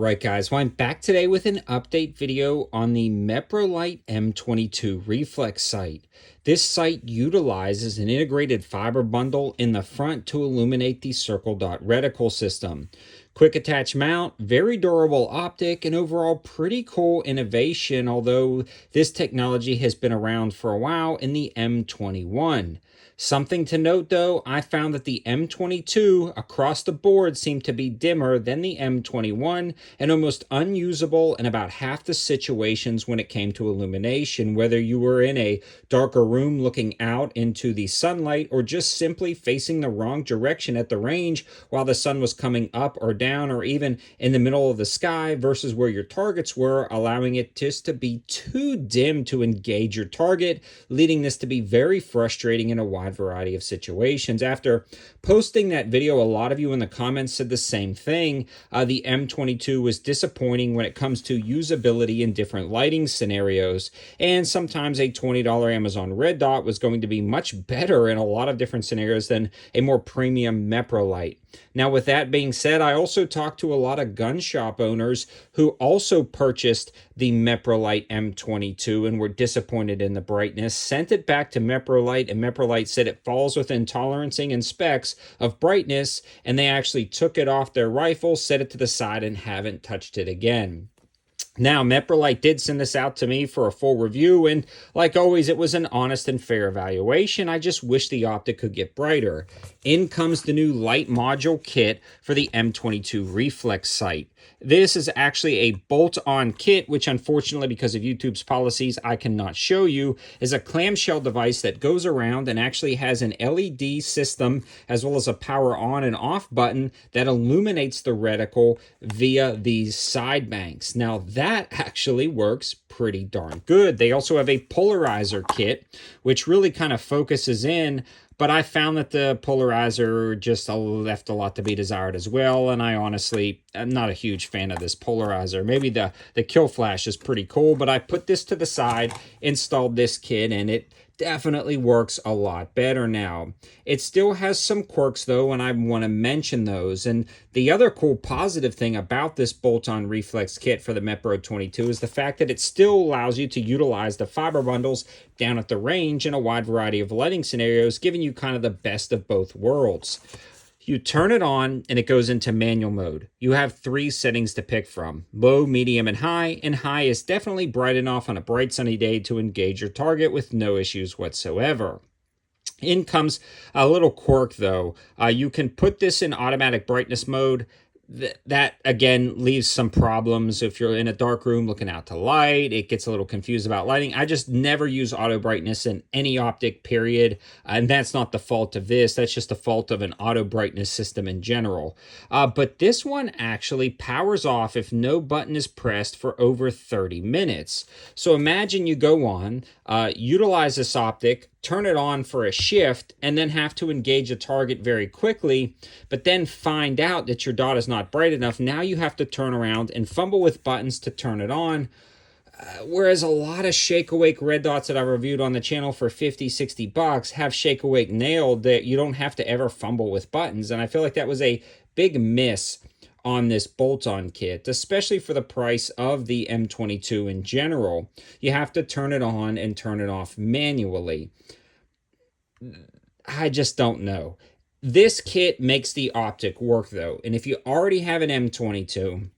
Alright guys, well I'm back today with an update video on the Meprolight M22 reflex sight. This sight utilizes an integrated fiber bundle in the front to illuminate the circle dot reticle system. Quick attach mount, very durable optic, and overall pretty cool innovation, although this technology has been around for a while in the M21. Something to note though, I found that the M22 across the board seemed to be dimmer than the M21 and almost unusable in about half the situations when it came to illumination, whether you were in a darker room looking out into the sunlight or just simply facing the wrong direction at the range while the sun was coming up or down or even in the middle of the sky versus where your targets were, allowing it just to be too dim to engage your target, leading this to be very frustrating in a wide variety of situations. After posting that video, a lot of you in the comments said the same thing. The M22 was disappointing when it comes to usability in different lighting scenarios, and sometimes a $20 Amazon Red Dot was going to be much better in a lot of different scenarios than a more premium Meprolight. Now, with that being said, I also talked to a lot of gun shop owners who also purchased the Meprolight M22 and were disappointed in the brightness, sent it back to Meprolight, and Meprolight said it falls within tolerancing and specs of brightness, and they actually took it off their rifle, set it to the side, and haven't touched it again. Now, Meprolight did send this out to me for a full review, and like always, it was an honest and fair evaluation. I just wish the optic could get brighter. In comes the new light module kit for the M22 reflex sight. This is actually a bolt-on kit, which unfortunately, because of YouTube's policies, I cannot show you, is a clamshell device that goes around and actually has an LED system as well as a power on and off button that illuminates the reticle via these side banks. Now, that actually works pretty darn good. They also have a polarizer kit, which really kind of focuses in, but I found that the polarizer just left a lot to be desired as well, and I honestly am not a huge fan of this polarizer. Maybe the kill flash is pretty cool, but I put this to the side, installed this kit, and it definitely works a lot better now. It still has some quirks though, and I want to mention those. And the other cool positive thing about this bolt-on reflex kit for the Mepro 22 is the fact that it still allows you to utilize the fiber bundles down at the range in a wide variety of lighting scenarios, giving you kind of the best of both worlds. You turn it on and it goes into manual mode. You have 3 settings to pick from: low, medium, and high is definitely bright enough on a bright sunny day to engage your target with no issues whatsoever. In comes a little quirk though. You can put this in automatic brightness mode. That again leaves some problems if you're in a dark room looking out to light. It gets a little confused about lighting. I just never use auto brightness in any optic, period, and that's not the fault of this. That's just the fault of an auto brightness system in general. But this one actually powers off if no button is pressed for over 30 minutes. So imagine you go on, utilize this optic, turn it on for a shift, and then have to engage a target very quickly, but then find out that your dot is not bright enough. Now you have to turn around and fumble with buttons to turn it on. Whereas a lot of Shake Awake red dots that I've reviewed on the channel for 50, 60 bucks have Shake Awake nailed, that you don't have to ever fumble with buttons. And I feel like that was a big miss on this bolt-on kit, especially for the price of the M22 in general. You have to turn it on and turn it off manually. I just don't know. This kit makes the optic work though, and if you already have an M22,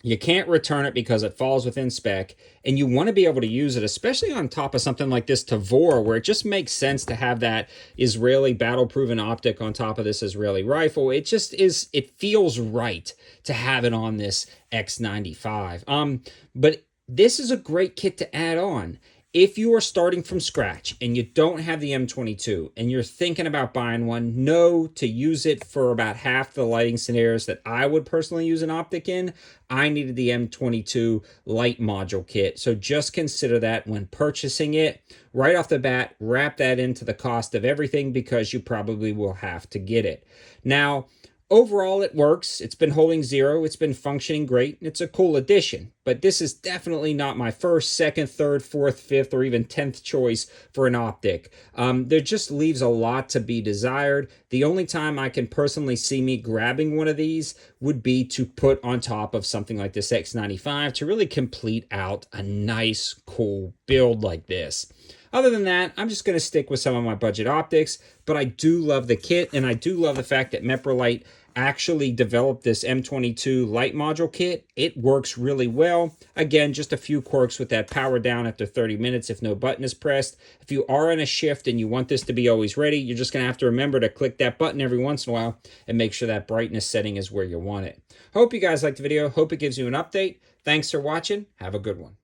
you can't return it because it falls within spec, and you want to be able to use it, especially on top of something like this Tavor, where it just makes sense to have that Israeli battle-proven optic on top of this Israeli rifle. It just is, it feels right to have it on this X95. But this is a great kit to add on. If you are starting from scratch and you don't have the M22 and you're thinking about buying one, know to use it for about half the lighting scenarios that I would personally use an optic in. I needed the M22 light module kit, so just consider that when purchasing it. Right off the bat, wrap that into the cost of everything because you probably will have to get it. Now, Overall, it works. It's been holding zero. It's been functioning great. It's a cool addition. But this is definitely not my first, second, third, fourth, fifth, or even 10th choice for an optic. There just leaves a lot to be desired. The only time I can personally see me grabbing one of these would be to put on top of something like this X95 to really complete out a nice, cool build like this. Other than that, I'm just going to stick with some of my budget optics, but I do love the kit, and I do love the fact that Meprolight actually developed this M22 light module kit. It works really well. Again, just a few quirks with that power down after 30 minutes if no button is pressed. If you are on a shift and you want this to be always ready, you're just going to have to remember to click that button every once in a while and make sure that brightness setting is where you want it. Hope you guys liked the video. Hope it gives you an update. Thanks for watching. Have a good one.